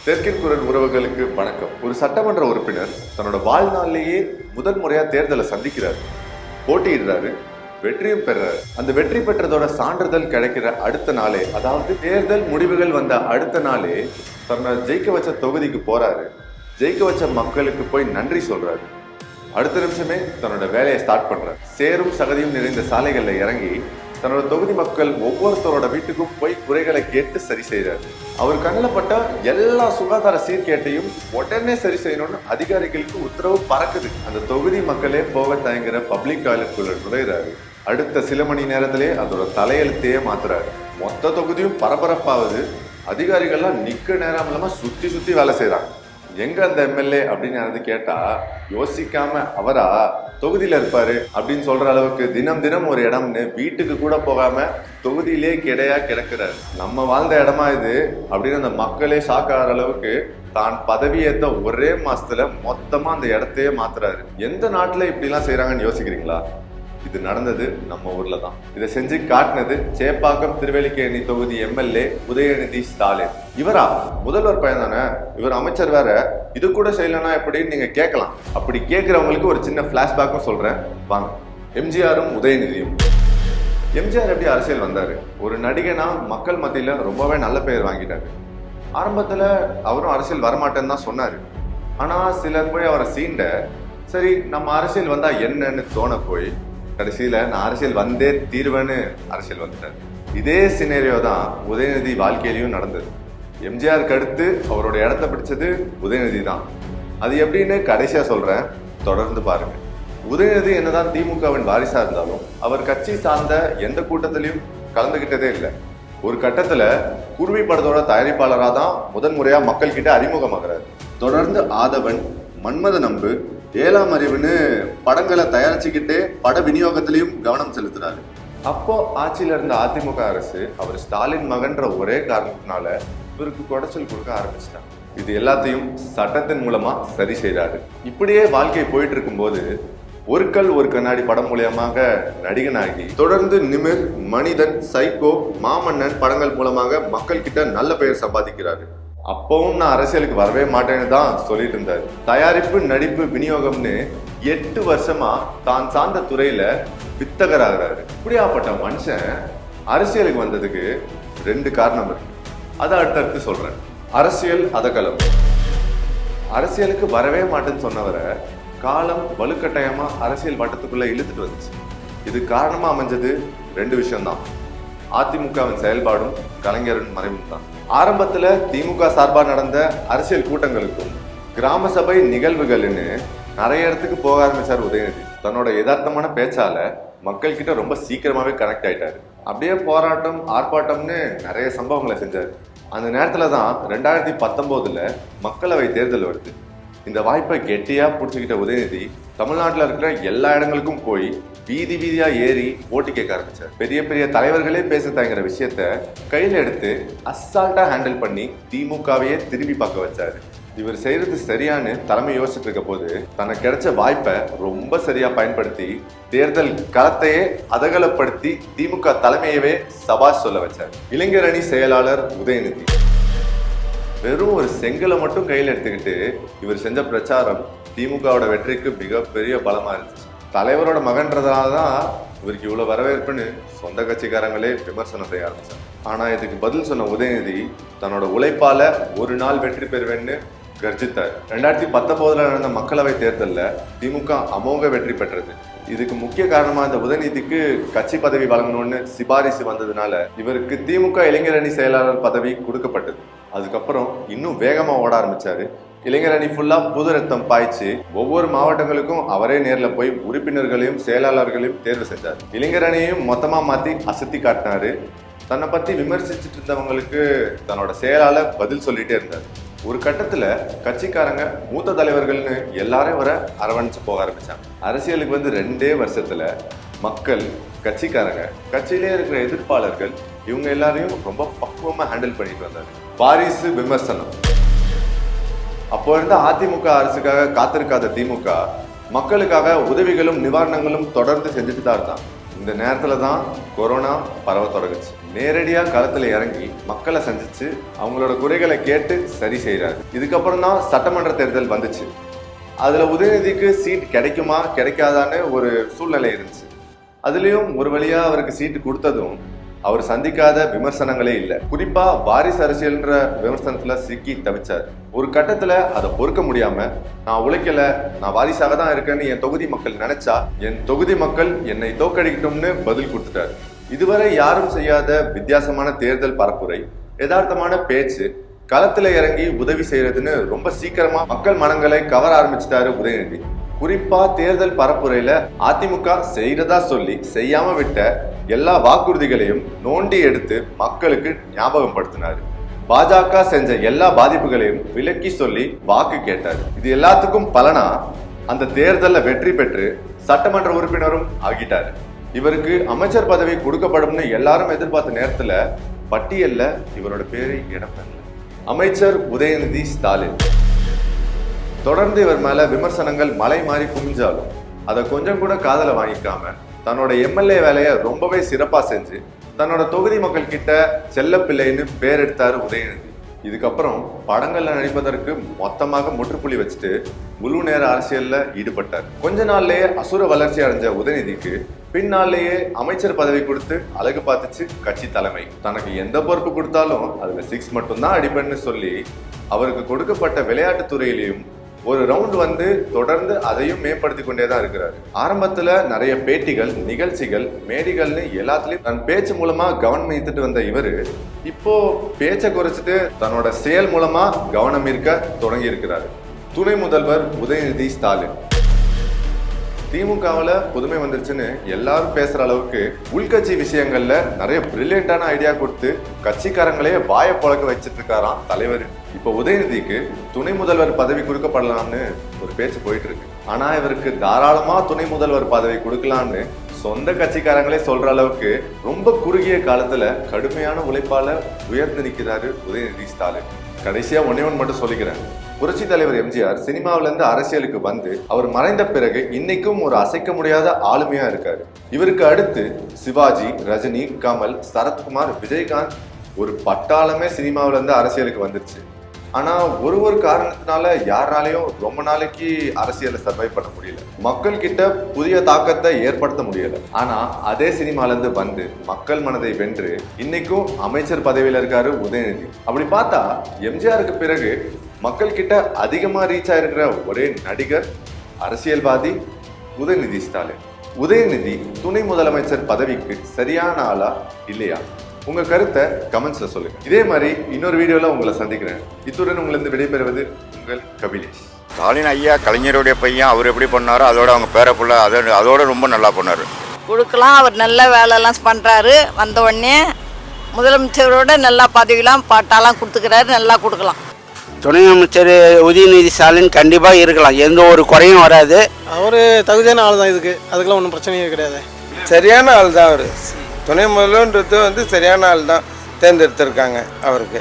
தெற்கின் குரல் உறவுகளுக்கு வணக்கம். ஒரு சட்டமன்ற உறுப்பினர் தன்னோட வாழ்நாளிலேயே முதல் முறையா தேர்தலை சந்திக்கிறாரு, போட்டியிடுறாரு, வெற்றியும் பெறாரு. அந்த வெற்றி பெற்றதோட சான்றிதழ் கிடைக்கிற அடுத்த நாளே, அதாவது தேர்தல் முடிவுகள் வந்த அடுத்த நாளே தன்னை ஜெயிக்க வச்ச தொகுதிக்கு போறாரு. ஜெயிக்க வச்ச மக்களுக்கு போய் நன்றி சொல்றாரு. அடுத்த நிமிஷமே தன்னோட வேலையை ஸ்டார்ட் பண்றாரு. சேரும் சகதியும் நிறைந்த சாலைகள்ல இறங்கி தன்னோட தொகுதி மக்கள் ஒவ்வொருத்தரோட வீட்டுக்கும் போய் குறைகளை கேட்டு சரி செய்யறாரு. அவர் கண்ணில் பட்ட எல்லா சுகாதார சீர்கேட்டையும் உடனே சரி செய்யணும்னு அதிகாரிகளுக்கு உத்தரவு பறக்குது. அந்த தொகுதி மக்களே போக தயங்குற பப்ளிக் டாய்லெட்குள்ள நுழையிறாரு. அடுத்த சில மணி நேரத்திலே அதோட தலையெழுத்தையே மாத்துறாரு. மொத்த தொகுதியும் பரபரப்பாவது. அதிகாரிகள்லாம் நிக்க நேரம் இல்லாம சுத்தி சுத்தி வேலை செய்யறாங்க. எங்க அந்த எம்எல்ஏ அப்படின்னு யாராவது கேட்டா யோசிக்காம அவரா தொகுதியில இருப்பாரு அப்படின்னு சொல்ற அளவுக்கு தினம் தினம் ஒரு இடம்னு வீட்டுக்கு கூட போகாம தொகுதியிலே கிடையா கிடக்குறாரு. நம்ம வாழ்ந்த இடமா இது அப்படின்னு அந்த மக்களே ஷாக் ஆகிற அளவுக்கு தான் பதவியேற்ற ஒரே மாசத்துல மொத்தமா அந்த இடத்தையே மாத்துறாரு. எந்த நாட்டுல இப்படி எல்லாம் செய்யறாங்கன்னு யோசிக்கிறீங்களா? இது நடந்தது நம்ம ஊர்ல தான். இதை செஞ்சு காட்டினது சேப்பாக்கம் திருவல்லிக்கேணி தொகுதி எம்எல்ஏ உதயநிதி ஸ்டாலின். இவரா முதல்வர் பையன் தானே, இவர் அமைச்சர் வேற, இது கூட செய்யலன்னா எப்படின்னு நீங்க கேட்கலாம். அப்படி கேட்கிறவங்களுக்கு ஒரு சின்ன பிளாஷ்பேக்கும் சொல்றேன் வாங்க. எம்ஜிஆரும் உதயநிதியும். எம்ஜிஆர் எப்படி அரசியல் வந்தாரு? ஒரு நடிகனா மக்கள் மத்தியில ரொம்பவே நல்ல பெயர் வாங்கிட்டாரு. ஆரம்பத்துல அவரும் அரசியல் வரமாட்டேன்னு தான் சொன்னாரு. ஆனா சிலர் போய் அவரை சீண்ட, சரி நம்ம அரசியல் வந்தா என்னன்னு தோண போய் கடைசியில நான் அரசியல் வந்தே தீர்வேன்னு அரசியல் வந்துட்டார். இதே சினேரியோ தான் உதயநிதி வாழ்க்கையிலையும் நடந்தது. எம்ஜிஆருக்கு அடுத்து அவரோட இடத்த பிடிச்சது உதயநிதி தான். அது எப்படின்னு கடைசியா சொல்றேன், தொடர்ந்து பாருங்க. உதயநிதி என்னதான் திமுகவின் வாரிசா இருந்தாலும் அவர் கட்சி சார்ந்த எந்த கூட்டத்திலையும் கலந்துகிட்டதே இல்லை. ஒரு கட்டத்துல குருவி படத்தோட தயாரிப்பாளராக தான் முதன் முறையா மக்கள் கிட்ட அறிமுகமாகிறார். தொடர்ந்து ஆதவன், மன்மத நம்பு, ஏழாம் அறிவுன்னு படங்களை தயாரிச்சுக்கிட்டே பட விநியோகத்திலையும் கவனம் செலுத்துறாரு. அப்போ ஆட்சியில இருந்த அதிமுக அரசு அவர் ஸ்டாலின் மகன்ற ஒரே காரணத்தினால இவருக்கு குடைச்சல் கொடுக்க ஆரம்பிச்சிட்டாங்க. இது எல்லாத்தையும் சட்டத்தின் மூலமா சரி செய்யறாரு. இப்படியே வாழ்க்கை போயிட்டு இருக்கும்போது ஒரு கல் ஒரு கண்ணாடி படம் மூலியமாக நடிகனாகி தொடர்ந்து நிமிர், மனிதன், சைக்கோ, மாமன்னன் படங்கள் மூலமாக மக்கள் கிட்ட நல்ல பெயர் சம்பாதிக்கிறாரு. அப்பவும் நான் அரசியலுக்கு வரவே மாட்டேன்னு தான் சொல்லிட்டு இருந்தாரு. தயாரிப்பு, நடிப்பு, விநியோகம்னு 8 வருஷமா தான் சார்ந்த துறையில வித்தகராகிறாரு. இப்படியாப்பட்ட மனுஷன் அரசியலுக்கு வந்ததுக்கு 2 காரணம் இருக்கு. அதை அடுத்தடுத்து சொல்றேன். அரசியல் அதகலம். அரசியலுக்கு வரவே மாட்டேன்னு சொன்னவரை காலம் வலுக்கட்டாயமா அரசியல் வட்டத்துக்குள்ள இழுத்துட்டு வந்துச்சு. இது காரணமா அமைஞ்சது 2 விஷயம்தான். அதிமுகவின் செயல்பாடும் கலைஞரின் மறைவும் தான். ஆரம்பத்துல திமுக சார்பா நடந்த அரசியல் கூட்டங்களுக்கும் கிராம சபை நிகழ்வுகள்னு நிறைய இடத்துக்கு போக ஆரம்பிச்சார் உதயநிதி. தன்னோட யதார்த்தமான பேச்சால மக்கள் கிட்ட ரொம்ப சீக்கிரமாவே கனெக்ட் ஆயிட்டாரு. அப்படியே போராட்டம், ஆர்ப்பாட்டம்னு நிறைய சம்பவங்களை செஞ்சாரு. அந்த நேரத்துல தான் 2019 மக்களவை தேர்தல் வருது. இந்த வாய்ப்பை கெட்டியா பிடிச்சிக்கிட்ட உதயநிதி தமிழ்நாட்டில் இருக்கிற எல்லா இடங்களுக்கும் போய் வீதி வீதியா ஏறி ஓட்டு கேட்க ஆரம்பிச்சார். பெரிய பெரிய தலைவர்களே பேச தயங்குற விஷயத்த கையில எடுத்து அசால்ட்டா ஹேண்டில் பண்ணி திமுகவையே திரும்பி பார்க்க வச்சாரு. இவர் செய்யறது சரியானு தலைமை யோசிச்சுட்டு இருக்க போது தனக்கு கிடைச்ச வாய்ப்பை ரொம்ப சரியா பயன்படுத்தி தேர்தல் களத்தையே அதகலப்படுத்தி திமுக தலைமையவே சபாஷ் சொல்ல வச்சார். இளைஞர் அணி செயலாளர் உதயநிதி. வெறும் ஒரு செங்கலை மட்டும் கையில் எடுத்துக்கிட்டு இவர் செஞ்ச பிரச்சாரம் திமுகவோட வெற்றிக்கு மிகப்பெரிய பலமா இருந்துச்சு. தலைவரோட மகன்றதால தான் இவருக்கு இவ்வளவு வரவேற்புன்னு சொந்த கட்சிக்காரங்களே விமர்சனம் செய்ய ஆரம்பிச்சாங்க. ஆனா இதுக்கு பதில் சொன்ன உதயநிதி தன்னோட உழைப்பால ஒரு நாள் வெற்றி பெறுவேன்னு கர்ஜித்தார். 2019 நடந்த மக்களவை தேர்தலில் திமுக அமோக வெற்றி பெற்றது. இதுக்கு முக்கிய காரணமா இந்த உதயநிதிக்கு கட்சி பதவி வழங்கணும்னு சிபாரிசு வந்ததுனால இவருக்கு திமுக இளைஞர் அணி செயலாளர் பதவி கொடுக்கப்பட்டது. அதுக்கப்புறம் இன்னும் வேகமா ஓட ஆரம்பிச்சாரு. இளைஞர் அணி ஃபுல்லா புது ரத்தம் பாய்ச்சி ஒவ்வொரு மாவட்டங்களுக்கும் அவரே நேர்ல போய் உறுப்பினர்களையும் செயலாளர்களையும் தேர்வு செஞ்சார். இளைஞர் அணியையும் மொத்தமா மாத்தி அசத்தி காட்டினாரு. தன்னை பத்தி விமர்சிச்சுட்டு இருந்தவங்களுக்கு தன்னோட செயலாளர் பதில் சொல்லிட்டே இருந்தார். ஒரு கட்டத்துல கட்சிக்காரங்க மூத்த தலைவர்கள்னு எல்லாரையும் வர அரவணைச்சு போக ஆரம்பிச்சாங்க. அரசியலுக்கு வந்து 2 வருஷத்துல மக்கள், கட்சிக்காரங்க, கட்சியிலே இருக்கிற எதிர்ப்பாளர்கள் இவங்க எல்லாரையும் ரொம்ப பக்குவமா ஹேண்டில் பண்ணிட்டு வந்தாங்க. வாரிசு விமர்சனம். அப்போ இருந்த அதிமுக அரசுக்காக காத்திருக்காத திமுக மக்களுக்காக உதவிகளும் நிவாரணங்களும் தொடர்ந்து செஞ்சுட்டு தான் இருந்தாங்க. இந்த நேரத்துல தான் கொரோனா பரவ தொடங்குச்சு. நேரடியாக களத்தில் இறங்கி மக்களை சந்திச்சு அவங்களோட குறைகளை கேட்டு சரி செய்கிறாரு. இதுக்கப்புறம் தான் சட்டமன்ற தேர்தல் வந்துச்சு. அதில் உதயநிதிக்கு சீட் கிடைக்குமா கிடைக்காதான்னு ஒரு சூழ்நிலை இருந்துச்சு. அதுலேயும் ஒரு வழியாக அவருக்கு சீட்டு கொடுத்ததும் அவர் சந்திக்காத விமர்சனங்களே இல்லை. குறிப்பா வாரிசு அரசியல்ன்ற விமர்சனத்துல சிக்கி தவிச்சார். ஒரு கட்டத்துல அதை பொறுக்க முடியாம, நான் உழைக்கல, நான் வாரிசாக தான் இருக்கேன்னு என் தொகுதி மக்கள் நினைச்சா என் தொகுதி மக்கள் என்னை தோக்கடிக்கட்டும்னு பதில் கொடுத்துட்டாரு. இதுவரை யாரும் செய்யாத வித்தியாசமான தேர்தல் பரப்புரை, யதார்த்தமான பேச்சு, களத்துல இறங்கி உதவி செய்யறதுன்னு ரொம்ப சீக்கிரமா மக்கள் மனங்களை கவர ஆரம்பிச்சிட்டாரு உதயநிதி. குறிப்பா தேர்தல் பரப்புரையில அதிமுக செய்யறதா சொல்லி செய்யாம விட்ட எல்லா வாக்குறுதிகளையும் நோண்டி எடுத்து மக்களுக்கு ஞாபகப்படுத்தினாரு. பாஜக செஞ்ச எல்லா பாதிப்புகளையும் விலக்கி சொல்லி வாக்கு கேட்டாரு. இது எல்லாத்துக்கும் பலனா அந்த தேர்தல்ல வெற்றி பெற்று சட்டமன்ற உறுப்பினரும் ஆகிட்டாரு. இவருக்கு அமைச்சர் பதவி கொடுக்கப்படும்னு எல்லாரும் எதிர்பார்த்த நேரத்துல பட்டியல்ல இவரோட பேரை இடம் பெறல. அமைச்சர் உதயநிதி ஸ்டாலின். தொடர்ந்து இவர் மேல விமர்சனங்கள் மலை மாறி குமிஞ்சாலும் அதை கொஞ்சம் கூட காதல வாங்கிக்காம தன்னோட எம்எல்ஏ வேலையை ரொம்பவே சிறப்பா செஞ்சு தன்னோட தொகுதி மக்கள் கிட்ட செல்ல பிள்ளைன்னு பேர் எடுத்தாரு உதயநிதி. இதுக்கப்புறம் படங்கள்ல நடிப்பதற்கு மொத்தமாக முற்றுப்புள்ளி வச்சுட்டு முழு நேர அரசியல்ல ஈடுபட்டார். கொஞ்ச நாள்லயே அசுர வளர்ச்சி அடைஞ்ச உதயநிதிக்கு பின்னாலேயே அமைச்சர் பதவி கொடுத்து அழகு பார்த்துச்சு கட்சி தலைமை. தனக்கு எந்த பொறுப்பு கொடுத்தாலும் அதுல 6 மட்டும்தான் அடிப்பேன்னு சொல்லி அவருக்கு கொடுக்கப்பட்ட விளையாட்டு துறையிலையும் ஒரு ரவுண்ட் வந்து தொடர்ந்து அதையும் மேம்படுத்தி கொண்டே தான் இருக்கிறாரு. ஆரம்பத்துல நிறைய பேட்டிகள், நிகழ்ச்சிகள், மேடிகள்னு எல்லாத்துலயும் தன் பேச்சு மூலமா கவனம் ஈர்த்துட்டு வந்த இவரு இப்போ பேச்சை குறைச்சிட்டு தன்னோட செயல் மூலமா கவனம் ஈர்க்க தொடங்கி இருக்கிறாரு. துணை முதல்வர் உதயநிதி ஸ்டாலின். திமுகவில் புதுமை வந்துருச்சுன்னு எல்லாரும் பேசுற அளவுக்கு உள்கட்சி விஷயங்கள்ல நிறைய பிரில்லியண்டான ஐடியா கொடுத்து கட்சிக்காரங்களே வாயை பழக்க வச்சிட்டு இருக்காராம் தலைவர். இப்ப உதயநிதிக்கு துணை முதல்வர் பதவி கொடுக்கப்படலாம்னு ஒரு பேச்சு போயிட்டு இருக்கு. ஆனா இவருக்கு தாராளமா துணை முதல்வர் பதவி கொடுக்கலான்னு சொந்த கட்சிக்காரங்களே சொல்ற அளவுக்கு ரொம்ப குறுகிய காலத்துல கடுமையான உழைப்பால உயர்ந்து நிற்கிறாரு உதயநிதி ஸ்டாலின். கடைசியா ஒன்னே மட்டும் சொல்லிக்கிறேன். புரட்சி தலைவர் எம்ஜிஆர் சினிமாவில இருந்து அரசியலுக்கு வந்து அவர் மறைந்த பிறகு இன்னைக்கும் ஒரு அசைக்க முடியாத ஆளுமையா இருக்காரு. இவருக்கு அடுத்து சிவாஜி, ரஜினி, கமல், சரத்குமார், விஜயகாந்த் ஒரு பட்டாளமே சினிமாவில இருந்து அரசியலுக்கு வந்துருச்சு. ஆனா ஒரு காரணத்தினால யாராலையும் ரொம்ப நாளைக்கு அரசியலை சர்வை பண்ண முடியல. மக்கள் கிட்ட புதிய தாக்கத்தை ஏற்படுத்த முடியல. ஆனா அதே சினிமால இருந்து வந்து மக்கள் மனதை வென்று இன்னைக்கும் அமைச்சர் பதவியில இருக்காரு உதயநிதி. அப்படி பார்த்தா எம்ஜிஆருக்கு பிறகு மக்கள் கிட்ட அதிகமா ரீச் ஆயிருக்கிற ஒரே நடிகர், அரசியல்வாதி உதயநிதி ஸ்டாலின். உதயநிதி துணை முதலமைச்சர் பதவிக்கு சரியான ஆளா இல்லையா? உங்க கருத்தை கமெண்ட்ஸ்ல சொல்லுங்க. இதே மாதிரி இன்னொரு வீடியோல உங்களை சந்திக்கிறேன். இத்துடன் உங்களிருந்து விடைபெறுவது உங்கள் கபிலேஷ். ஸ்டாலின் ஐயா கலைஞருடைய பையன், அவர் எப்படி பண்ணாரோ அதோட அவங்க பேரப்புள்ள அதோட ரொம்ப நல்லா பண்ணாரு. கொடுக்கலாம். அவர் நல்ல வேலைலாம் பண்ணுறாரு. வந்த உடனே முதலமைச்சரோட நல்லா பதவிலாம் பாட்டாலாம் கொடுத்துக்கிறாரு. நல்லா கொடுக்கலாம். துணை அமைச்சர் உதயநிதி ஸ்டாலின் கண்டிப்பாக இருக்கலாம். எந்த ஒரு குறையும் வராது. அவர் தகுதியான ஆள் தான் இதுக்கு. அதுக்கெல்லாம் ஒன்றும் பிரச்சனையே கிடையாது. சரியான ஆள் தான் அவர். துணை முதல்வர்ன்றது சரியான ஆள் தான் தேர்ந்தெடுத்திருக்காங்க அவருக்கு.